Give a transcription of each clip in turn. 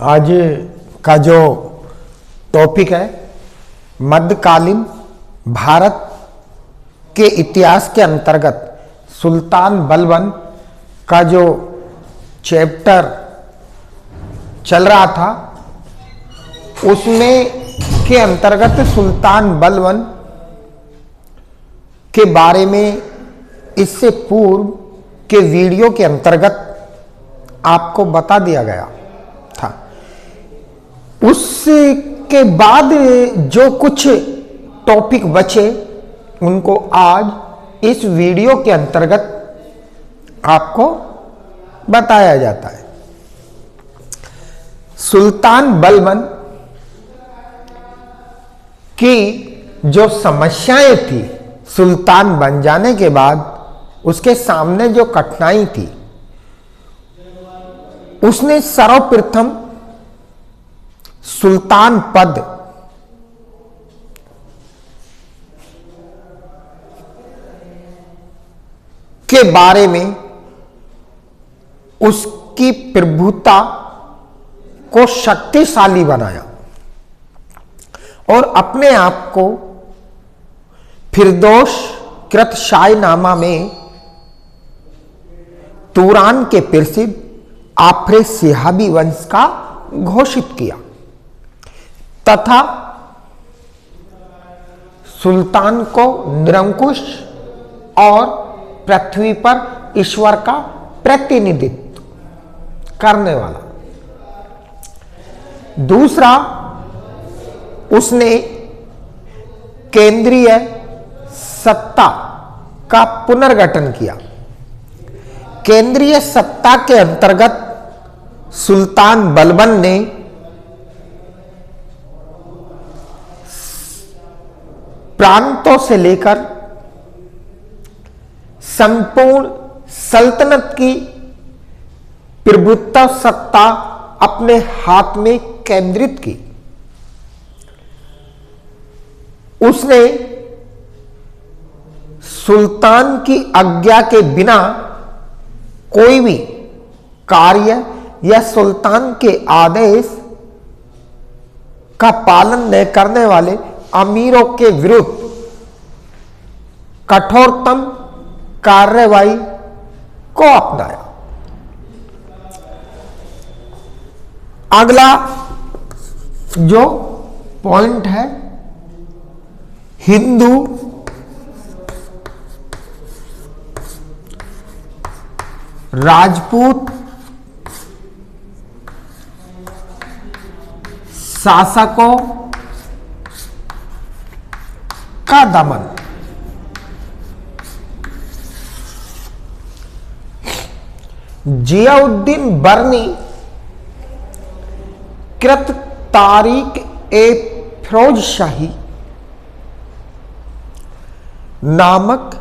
आज का जो टॉपिक है मध्यकालीन भारत के इतिहास के अंतर्गत सुल्तान बलबन का जो चैप्टर चल रहा था उसमें के अंतर्गत सुल्तान बलबन के बारे में इससे पूर्व के वीडियो के अंतर्गत आपको बता दिया गया था। उसके बाद जो कुछ टॉपिक बचे उनको आज इस वीडियो के अंतर्गत आपको बताया जाता है। सुल्तान बलबन की जो समस्याएं थी सुल्तान बन जाने के बाद उसके सामने जो कठिनाई थी, उसने सर्वप्रथम सुल्तान पद के बारे में उसकी प्रभुता को शक्तिशाली बनाया और अपने आप को फिरदौस कृत शाहीनामा में तुरान के प्रसिद्ध आफरे सिहाबी वंश का घोषित किया तथा सुल्तान को निरंकुश और पृथ्वी पर ईश्वर का प्रतिनिधित्व करने वाला। दूसरा, उसने केंद्रीय सत्ता का पुनर्गठन किया। केंद्रीय सत्ता के अंतर्गत सुल्तान बलबन ने प्रांतों से लेकर संपूर्ण सल्तनत की प्रभुत्व सत्ता अपने हाथ में केंद्रित की। उसने सुल्तान की आज्ञा के बिना कोई भी कार्य या सुल्तान के आदेश का पालन न करने वाले अमीरों के विरुद्ध कठोरतम कार्रवाई को अपनाया। अगला जो पॉइंट है, हिंदू राजपूत शासकों का दमन। जियाउद्दीन बर्नी कृत तारीख ए फिरोज शाही नामक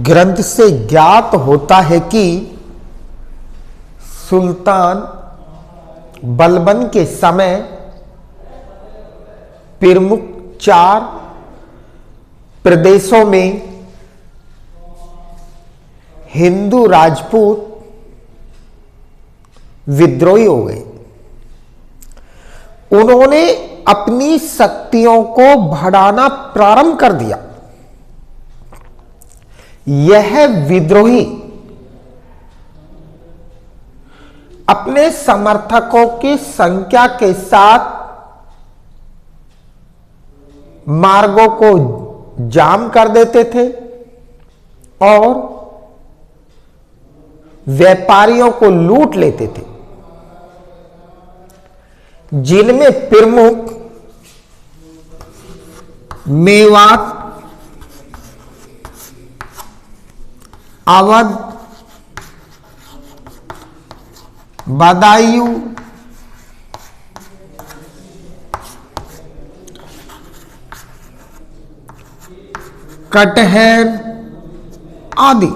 ग्रंथ से ज्ञात होता है कि सुल्तान बलबन के समय प्रमुख 4 प्रदेशों में हिंदू राजपूत विद्रोही हो गए। उन्होंने अपनी शक्तियों को बढ़ाना प्रारंभ कर दिया। यह विद्रोही अपने समर्थकों की संख्या के साथ मार्गों को जाम कर देते थे और व्यापारियों को लूट लेते थे, जिनमें प्रमुख मेवात, अवध, बदायूं, कटहर आदि।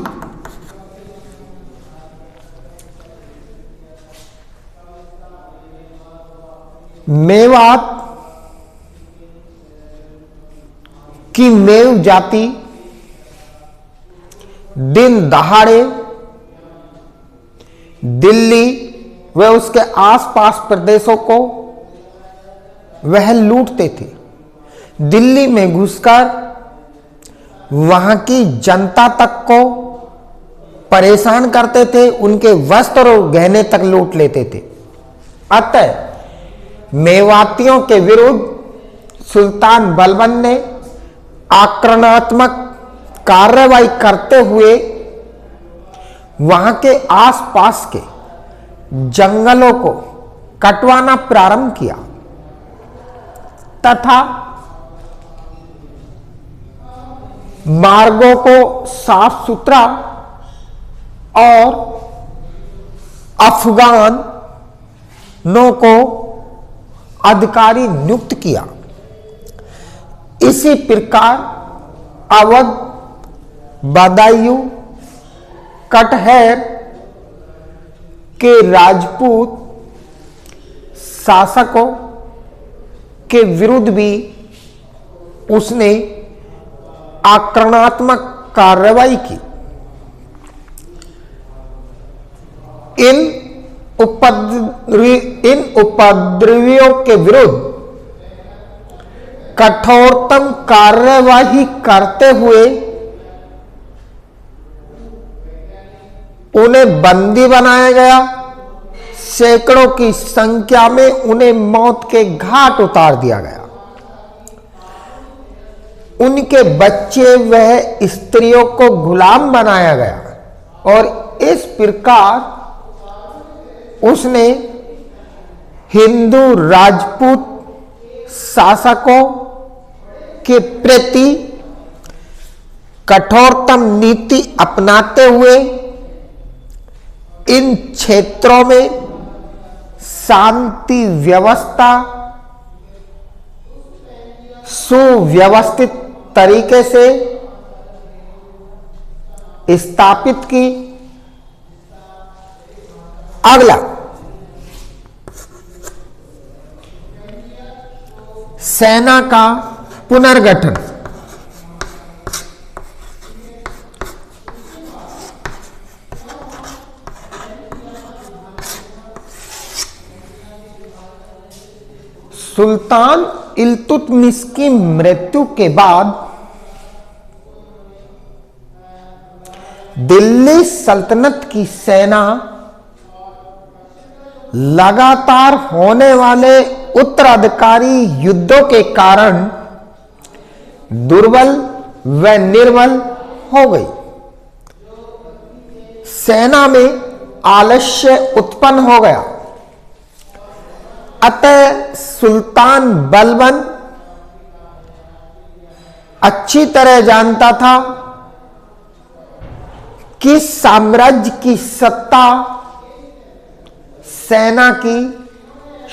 मेवात की मेव जाति दिन दहाड़े दिल्ली व उसके आसपास प्रदेशों को वह लूटते थे। दिल्ली में घुसकर वहां की जनता तक को परेशान करते थे, उनके वस्त्र और गहने तक लूट लेते थे। अतः मेवातियों के विरुद्ध सुल्तान बलबन ने आक्रमणात्मक कार्रवाई करते हुए वहां के आसपास के जंगलों को कटवाना प्रारंभ किया तथा मार्गों को साफ सुथरा और अफगानों को अधिकारी नियुक्त किया। इसी प्रकार अवध, बदायूं, कटहर के राजपूत शासकों के विरुद्ध भी उसने आक्रमणात्मक कार्रवाई की। इन उपद्रवियों के विरुद्ध कठोरतम कार्यवाही करते हुए उन्हें बंदी बनाया गया। सैकड़ों की संख्या में उन्हें मौत के घाट उतार दिया गया। उनके बच्चे वह स्त्रियों को गुलाम बनाया गया और इस प्रकार उसने हिंदू राजपूत शासकों के प्रति कठोरतम नीति अपनाते हुए इन क्षेत्रों में शांति व्यवस्था सुव्यवस्थित तरीके से स्थापित की। अगला, सेना का पुनर्गठन। सुल्तान इल्तुतमिश की मृत्यु के बाद दिल्ली सल्तनत की सेना लगातार होने वाले उत्तराधिकारी युद्धों के कारण दुर्बल व निर्बल हो गई। सेना में आलस्य उत्पन्न हो गया। अतः सुल्तान बलबन अच्छी तरह जानता था कि साम्राज्य की सत्ता सेना की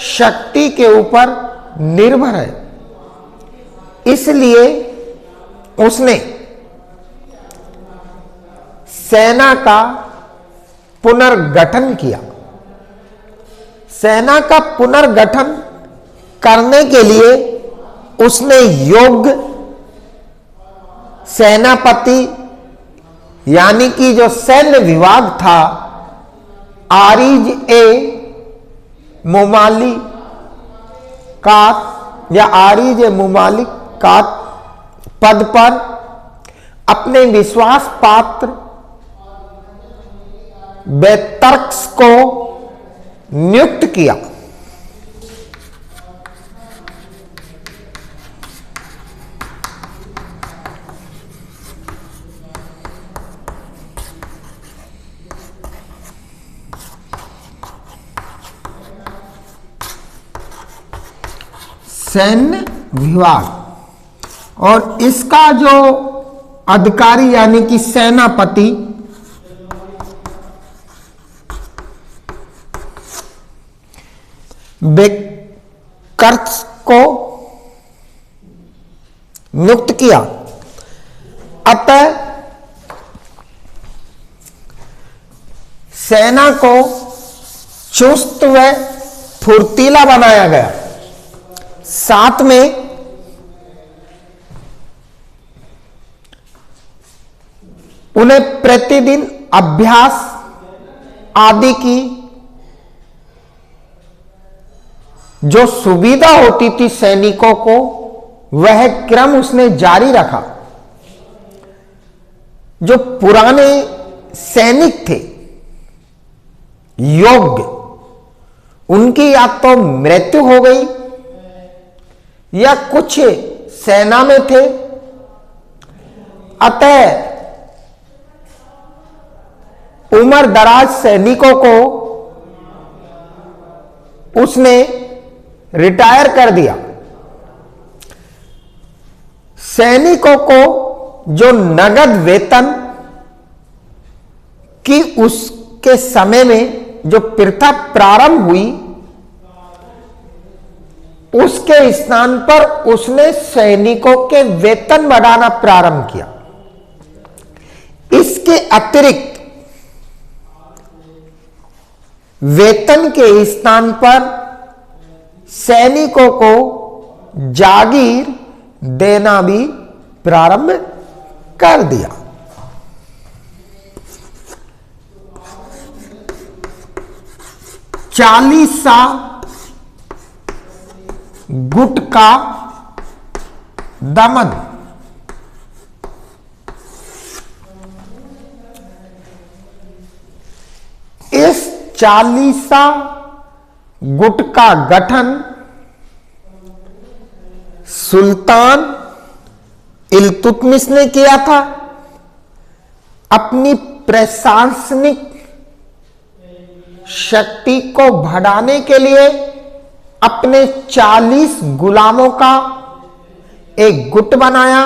शक्ति के ऊपर निर्भर है। इसलिए उसने सेना का पुनर्गठन किया। सेना का पुनर्गठन करने के लिए उसने योग्य सेनापति यानी कि जो सैन्य विभाग था आरिज ए मुमालिकात या आरिज ए मुमालिकात पद पर अपने विश्वास पात्र बेतर्क्स को नियुक्त किया। सैन्य विभाग और इसका जो अधिकारी यानी कि सेनापति बेतर्क्स को नियुक्त किया। अतः सेना को चुस्त व फुर्तीला बनाया गया। साथ में उन्हें प्रतिदिन अभ्यास आदि की जो सुविधा होती थी सैनिकों को, वह क्रम उसने जारी रखा। जो पुराने सैनिक थे योग्य, उनकी या तो मृत्यु हो गई या कुछ सेना में थे, अतः उम्र दराज सैनिकों को उसने रिटायर कर दिया। सैनिकों को जो नगद वेतन की उसके समय में जो प्रथा प्रारंभ हुई, उसके स्थान पर उसने सैनिकों के वेतन बढ़ाना प्रारंभ किया। इसके अतिरिक्त वेतन के स्थान पर सैनिकों को जागीर देना भी प्रारंभ कर दिया। चालीसा गुटका दमन। इस चालीसा गुट का गठन सुल्तान इल्तुतमिश ने किया था। अपनी प्रशासनिक शक्ति को बढ़ाने के लिए अपने 40 गुलामों का एक गुट बनाया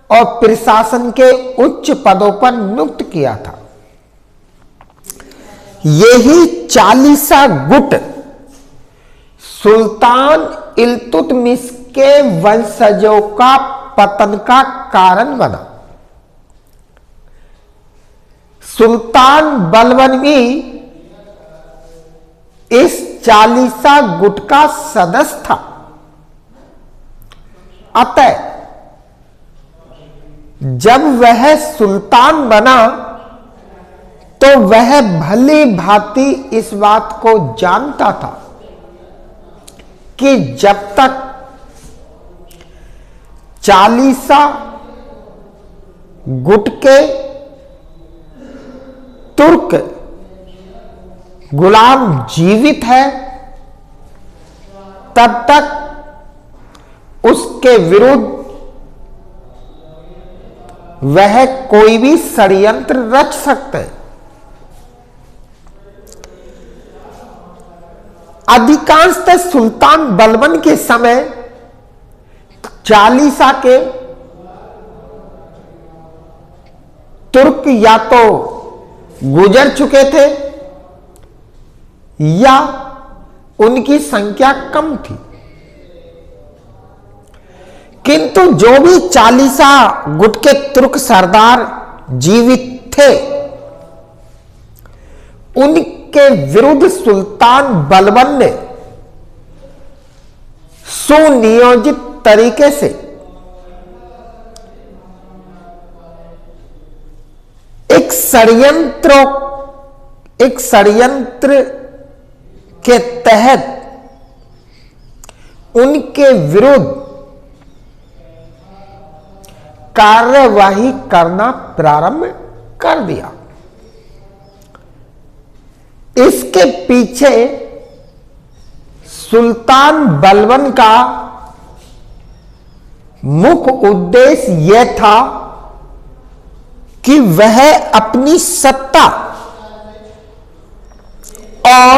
और प्रशासन के उच्च पदों पर नियुक्त किया था। यही चालीसा गुट सुल्तान इल्तुतमिश के वंशजों का पतन का कारण बना। सुल्तान बलबन भी इस चालीसा गुट का सदस्य था। अतः जब वह सुल्तान बना तो वह भली भांति इस बात को जानता था कि जब तक चालीसा गुट के तुर्क गुलाम जीवित है, तब तक उसके विरुद्ध वह कोई भी षड्यंत्र रच सकते हैं। अधिकांशतः सुल्तान बलबन के समय चालीसा के तुर्क या तो गुजर चुके थे या उनकी संख्या कम थी, किंतु जो भी चालीसा गुट के तुर्क सरदार जीवित थे, उनके विरुद्ध सुल्तान बलबन ने सुनियोजित तरीके से एक षड्यंत्र के तहत उनके विरुद्ध कार्यवाही करना प्रारंभ कर दिया। इसके पीछे सुल्तान बलबन का मुख्य उद्देश्य यह था कि वह अपनी सत्ता और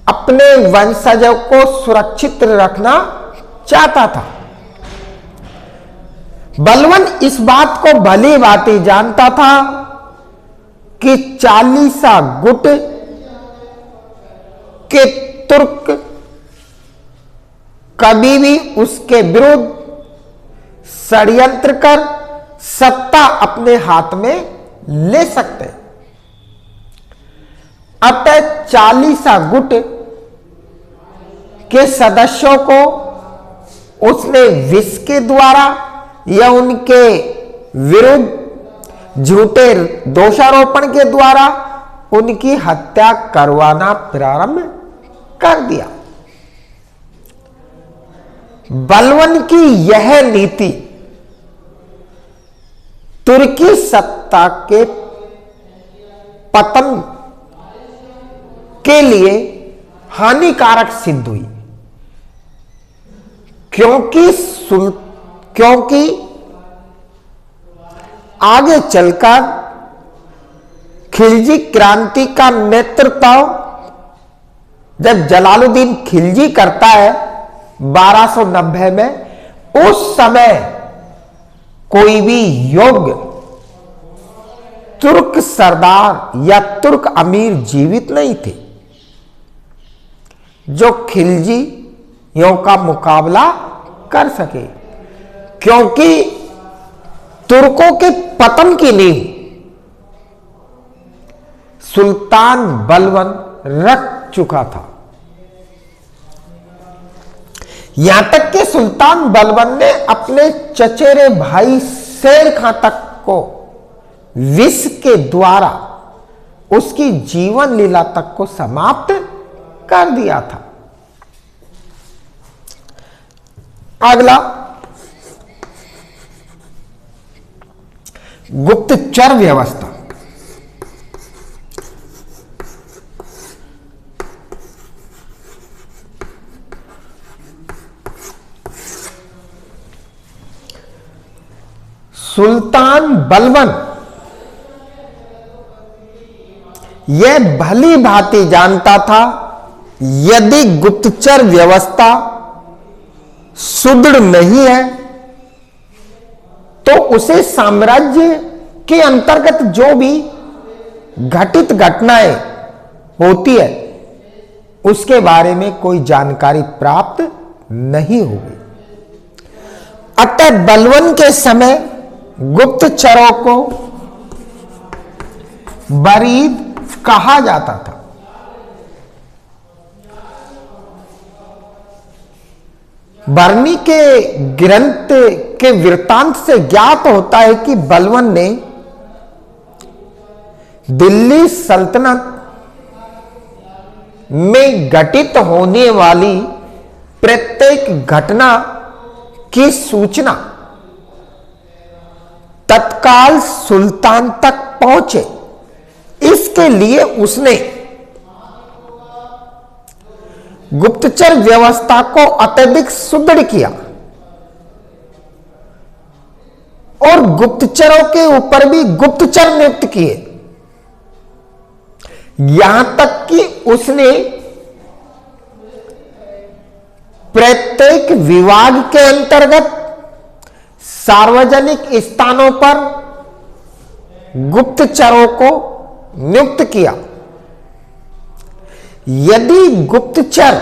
अपने वंशजों को सुरक्षित रखना चाहता था। बलबन इस बात को भली भांति जानता था कि चालीसा गुट के तुर्क कभी भी उसके विरुद्ध षड्यंत्र कर सत्ता अपने हाथ में ले सकते। अतः चालीसा गुट के सदस्यों को उसने विष के द्वारा या उनके विरुद्ध झूठे दोषारोपण के द्वारा उनकी हत्या करवाना प्रारंभ कर दिया। बलबन की यह नीति तुर्की सत्ता के पतन के लिए हानिकारक सिद्ध हुई, क्योंकि आगे चलकर खिलजी क्रांति का नेतृत्व जब जलालुद्दीन खिलजी करता है 1290 में, उस समय कोई भी योग्य तुर्क सरदार या तुर्क अमीर जीवित नहीं थे जो खिलजियों का मुकाबला कर सके, क्योंकि तुर्कों के पतन की नींव सुल्तान बलबन रख चुका था। यहां तक कि सुल्तान बलबन ने अपने चचेरे भाई शेर खां तक को विष के द्वारा उसकी जीवन लीला तक को समाप्त कर दिया था। अगला, गुप्तचर व्यवस्था। सुल्तान बलबन यह भली भांति जानता था, यदि गुप्तचर व्यवस्था सुदृढ़ नहीं है तो उसे साम्राज्य के अंतर्गत जो भी घटित घटनाएं होती है उसके बारे में कोई जानकारी प्राप्त नहीं होगी। अतः बलबन के समय गुप्तचरों को बरीद कहा जाता था। बरनी के ग्रंथ के वृत्तांत से ज्ञात होता है कि बलबन ने दिल्ली सल्तनत में घटित होने वाली प्रत्येक घटना की सूचना तत्काल सुल्तान तक पहुंचे, इसके लिए उसने गुप्तचर व्यवस्था को अत्यधिक सुदृढ़ किया और गुप्तचरों के ऊपर भी गुप्तचर नियुक्त किए। यहां तक कि उसने प्रत्येक विभाग के अंतर्गत सार्वजनिक स्थानों पर गुप्तचरों को नियुक्त किया। यदि गुप्तचर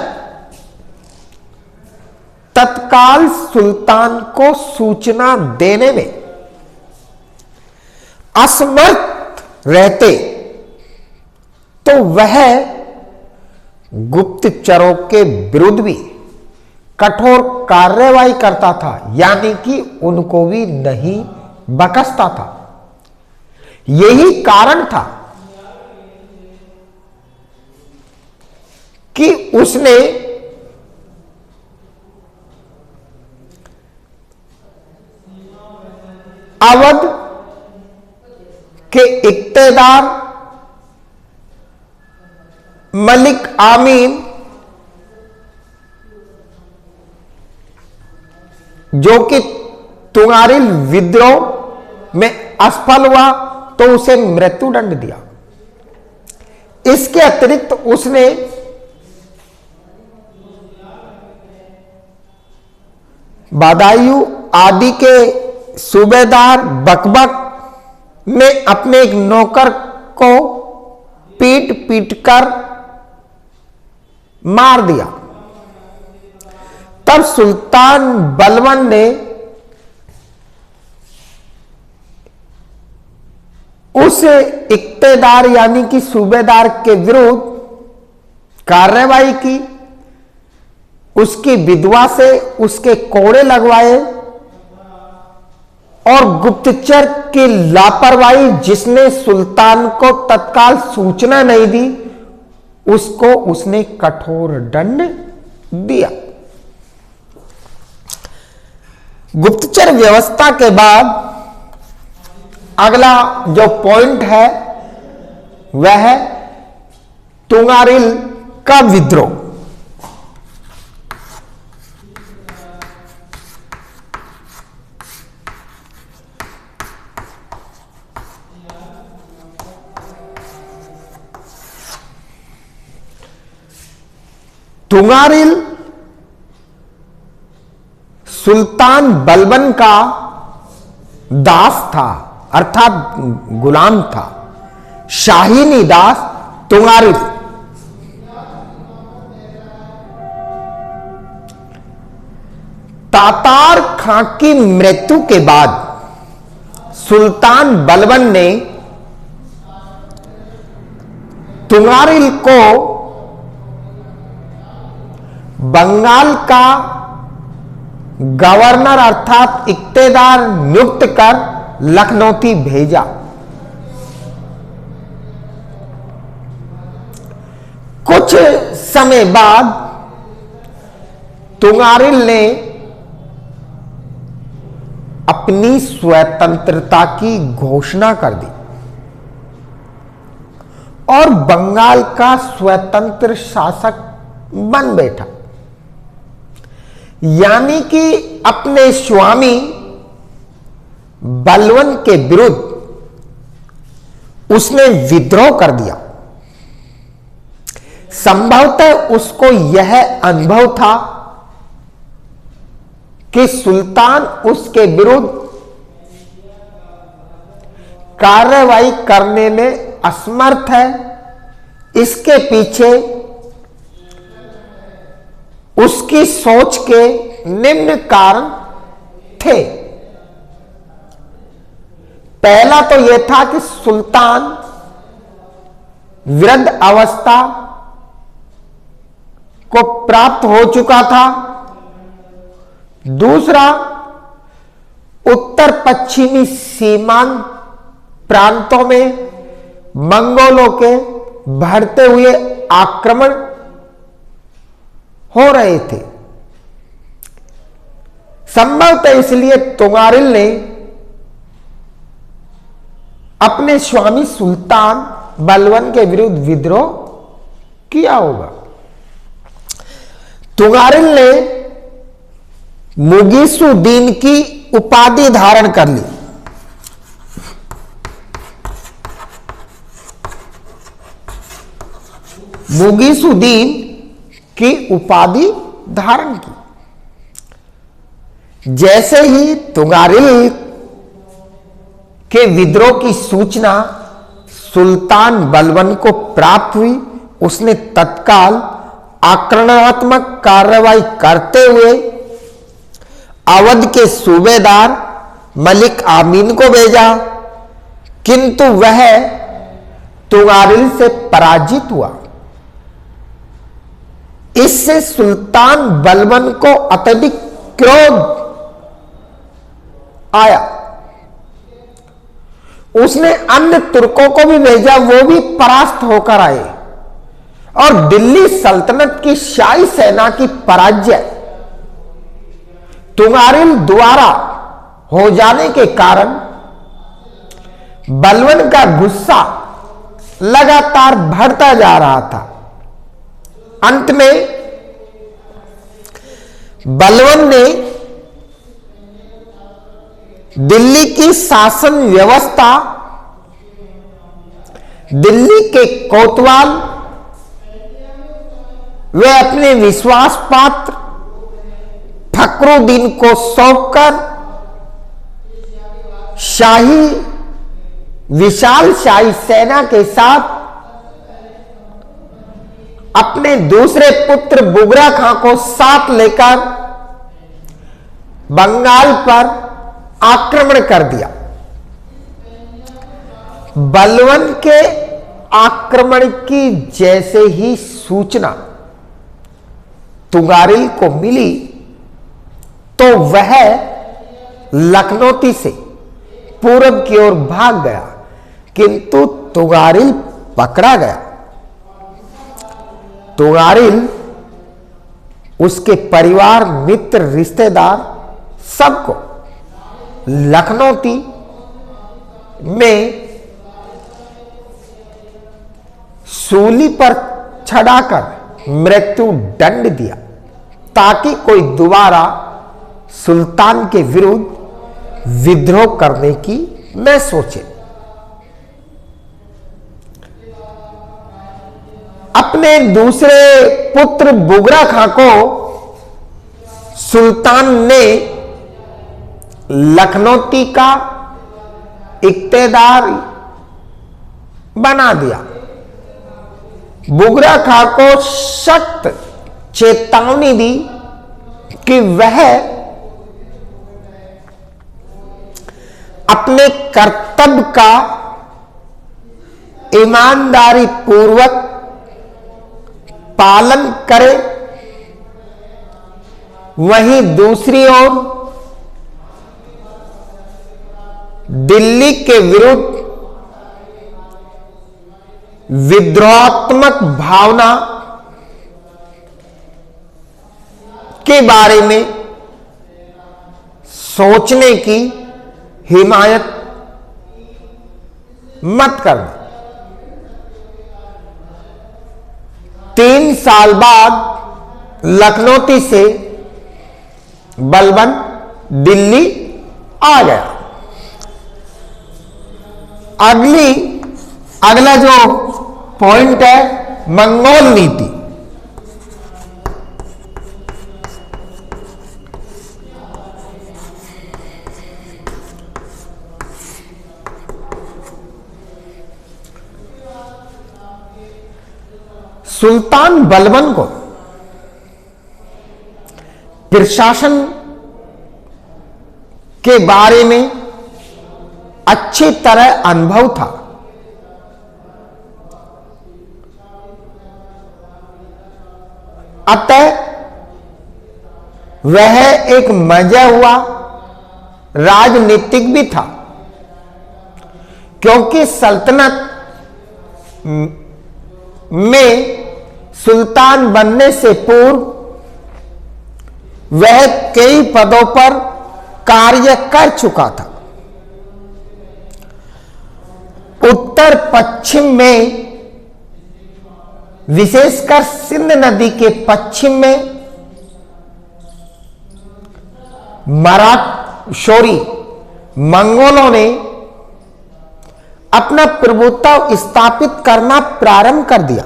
तत्काल सुल्तान को सूचना देने में असमर्थ रहते तो वह गुप्तचरों के विरुद्ध भी कठोर कार्रवाई करता था, यानी कि उनको भी नहीं बख्शता था। यही कारण था कि उसने अवध के इक्तेदार मलिक आमीन, जो कि तुंगारिल विद्रोह में असफल हुआ, तो उसे मृत्युदंड दिया। इसके अतिरिक्त उसने बदायूं आदि के सूबेदार बकबक ने अपने एक नौकर को पीट पीट कर मार दिया। तब सुल्तान बलबन ने उस इक्तेदार यानी कि सूबेदार के विरुद्ध कार्रवाई की, उसकी विधवा से उसके कोड़े लगवाए और गुप्तचर की लापरवाही जिसने सुल्तान को तत्काल सूचना नहीं दी, उसको उसने कठोर दंड दिया। गुप्तचर व्यवस्था के बाद अगला जो पॉइंट है वह है तुंगारिल का विद्रोह। तुंगारिल सुल्तान बलबन का दास था, अर्थात गुलाम था। शाहीनी दास तुंगारिल तातार खां की मृत्यु के बाद सुल्तान बलबन ने तुंगारिल को बंगाल का गवर्नर अर्थात इक्तेदार नियुक्त कर लखनऊ भेजा। कुछ समय बाद तुंगारिल ने अपनी स्वतंत्रता की घोषणा कर दी और बंगाल का स्वतंत्र शासक बन बैठा। यानी कि अपने स्वामी बलबन के विरुद्ध उसने विद्रोह कर दिया। संभवतः उसको यह अनुभव था कि सुल्तान उसके विरुद्ध कार्रवाई करने में असमर्थ है। इसके पीछे उसकी सोच के निम्न कारण थे। पहला तो यह था कि सुल्तान वृद्ध अवस्था को प्राप्त हो चुका था। दूसरा, उत्तर पश्चिमी सीमांत प्रांतों में मंगोलों के बढ़ते हुए आक्रमण हो रहे थे। संभवतः इसलिए तुंगारिल ने अपने स्वामी सुल्तान बलबन के विरुद्ध विद्रोह किया होगा। तुंगारिल ने मुगीसुद्दीन की उपाधि धारण कर ली। मुगीसुद्दीन की उपाधि धारण की। जैसे ही तुंगारिल के विद्रोह की सूचना सुल्तान बलबन को प्राप्त हुई, उसने तत्काल आक्रमणात्मक कार्रवाई करते हुए अवध के सूबेदार मलिक आमीन को भेजा, किंतु वह तुंगारिल से पराजित हुआ। इससे सुल्तान बलबन को अत्यधिक क्रोध आया। उसने अन्य तुर्कों को भी भेजा, वो भी परास्त होकर आए और दिल्ली सल्तनत की शाही सेना की पराजय तुंगारिल द्वारा हो जाने के कारण बलबन का गुस्सा लगातार बढ़ता जा रहा था। अंत में बलबन ने दिल्ली की शासन व्यवस्था दिल्ली के कोतवाल वे अपने विश्वास पात्र फखरुद्दीन को सौंपकर विशाल शाही सेना के साथ अपने दूसरे पुत्र बुगरा खां को साथ लेकर बंगाल पर आक्रमण कर दिया। बलबन के आक्रमण की जैसे ही सूचना तुंगारिल को मिली तो वह लखनऊ से पूरब की ओर भाग गया, किंतु तुंगारिल पकड़ा गया। तुगारिल, उसके परिवार, मित्र, रिश्तेदार सबको लखनौती में सूली पर चढ़ाकर मृत्यु दंड दिया, ताकि कोई दोबारा सुल्तान के विरुद्ध विद्रोह करने की न सोचे। अपने दूसरे पुत्र बुगरा खां को सुल्तान ने लखनौती का इख्तियार बना दिया। बुगरा खां को सख्त चेतावनी दी कि वह अपने कर्तव्य का ईमानदारी पूर्वक पालन करे, वहीं दूसरी ओर दिल्ली के विरुद्ध विद्रोहात्मक भावना के बारे में सोचने की हिमायत मत करना। 3 साल बाद लखनौती से बलबन दिल्ली आ गया। अगला जो पॉइंट है, मंगोल नीति। सुल्तान बलबन को प्रशासन के बारे में अच्छी तरह अनुभव था। अतः वह एक मजा हुआ राजनीतिक भी था, क्योंकि सल्तनत में सुल्तान बनने से पूर्व वह कई पदों पर कार्य कर चुका था। उत्तर पश्चिम में, विशेषकर सिंध नदी के पश्चिम में मराठशोरी मंगोलों ने अपना प्रभुत्व स्थापित करना प्रारंभ कर दिया।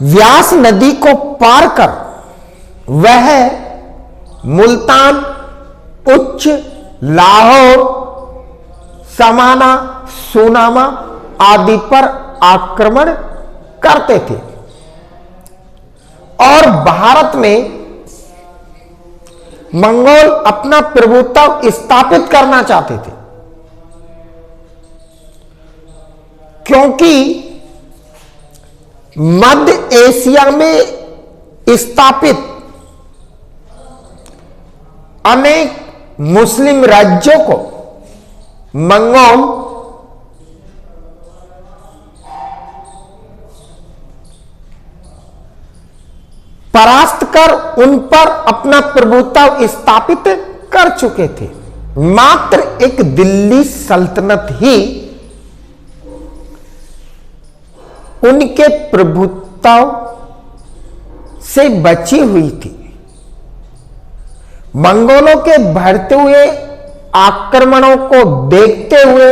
व्यास नदी को पार कर वह मुल्तान, उच्च, लाहौर, समाना, सुनामा आदि पर आक्रमण करते थे और भारत में मंगोल अपना प्रभुत्व स्थापित करना चाहते थे, क्योंकि मध्य एशिया में स्थापित अनेक मुस्लिम राज्यों को मंगोल परास्त कर उन पर अपना प्रभुत्व स्थापित कर चुके थे। मात्र एक दिल्ली सल्तनत ही उनके प्रभुत्व से बची हुई थी। मंगोलों के बढ़ते हुए आक्रमणों को देखते हुए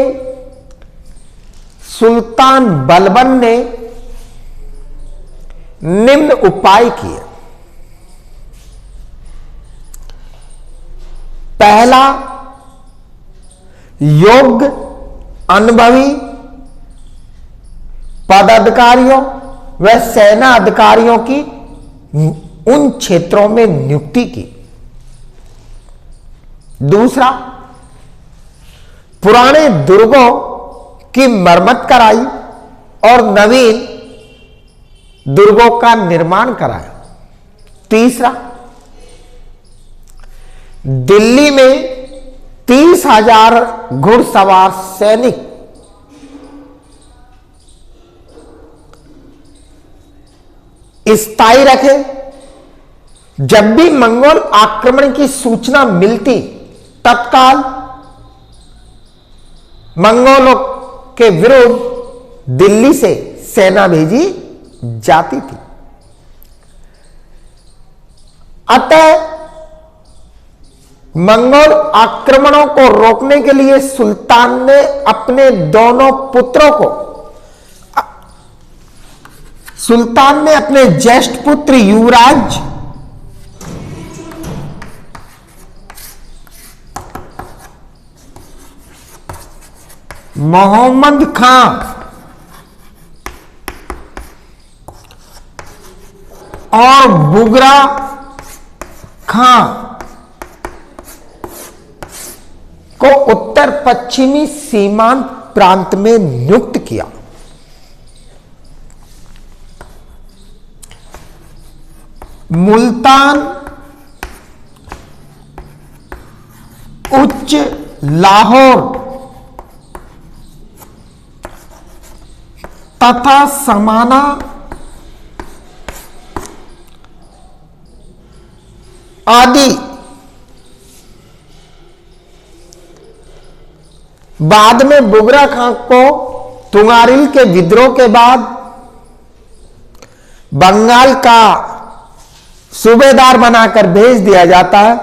सुल्तान बलबन ने निम्न उपाय किए। पहला, योग्य अनुभवी पदाधिकारियों व सेना अधिकारियों की उन क्षेत्रों में नियुक्ति की। दूसरा, पुराने दुर्गों की मरम्मत कराई और नवीन दुर्गों का निर्माण कराया। तीसरा, दिल्ली में 30,000 घुड़सवार सैनिक स्थायी रखे। जब भी मंगोल आक्रमण की सूचना मिलती तत्काल मंगोलों के विरुद्ध दिल्ली से सेना भेजी जाती थी। अतः मंगोल आक्रमणों को रोकने के लिए सुल्तान ने अपने दोनों पुत्रों को, सुल्तान ने अपने ज्येष्ठ पुत्र युवराज मोहम्मद खां और बुगरा खां को उत्तर पश्चिमी सीमांत प्रांत में नियुक्त किया। मुल्तान, उच्च, लाहौर तथा समाना आदि बाद में बुगरा खां को तुंगारिल के विद्रोह के बाद बंगाल का सूबेदार बनाकर भेज दिया जाता है।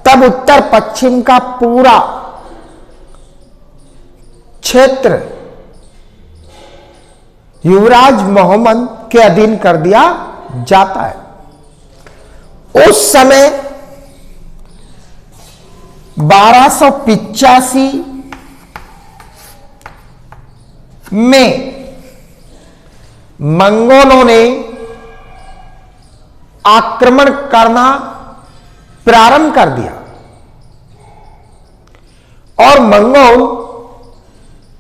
तब उत्तर पश्चिम का पूरा क्षेत्र युवराज मोहम्मद के अधीन कर दिया जाता है। उस समय 1285 में मंगोलों ने आक्रमण करना प्रारंभ कर दिया और मंगोल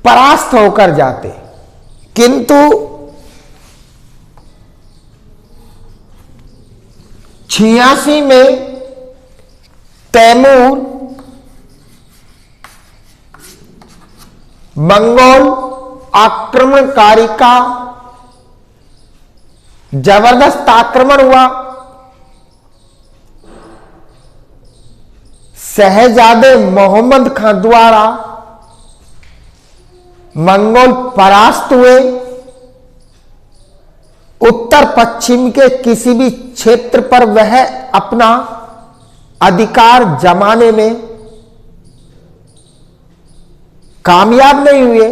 परास्त होकर जाते, किंतु 86 में तैमूर मंगोल आक्रमणकारी का जबरदस्त आक्रमण हुआ। शहजादे मोहम्मद खां द्वारा मंगोल परास्त हुए। उत्तर पश्चिम के किसी भी क्षेत्र पर वह अपना अधिकार जमाने में कामयाब नहीं हुए।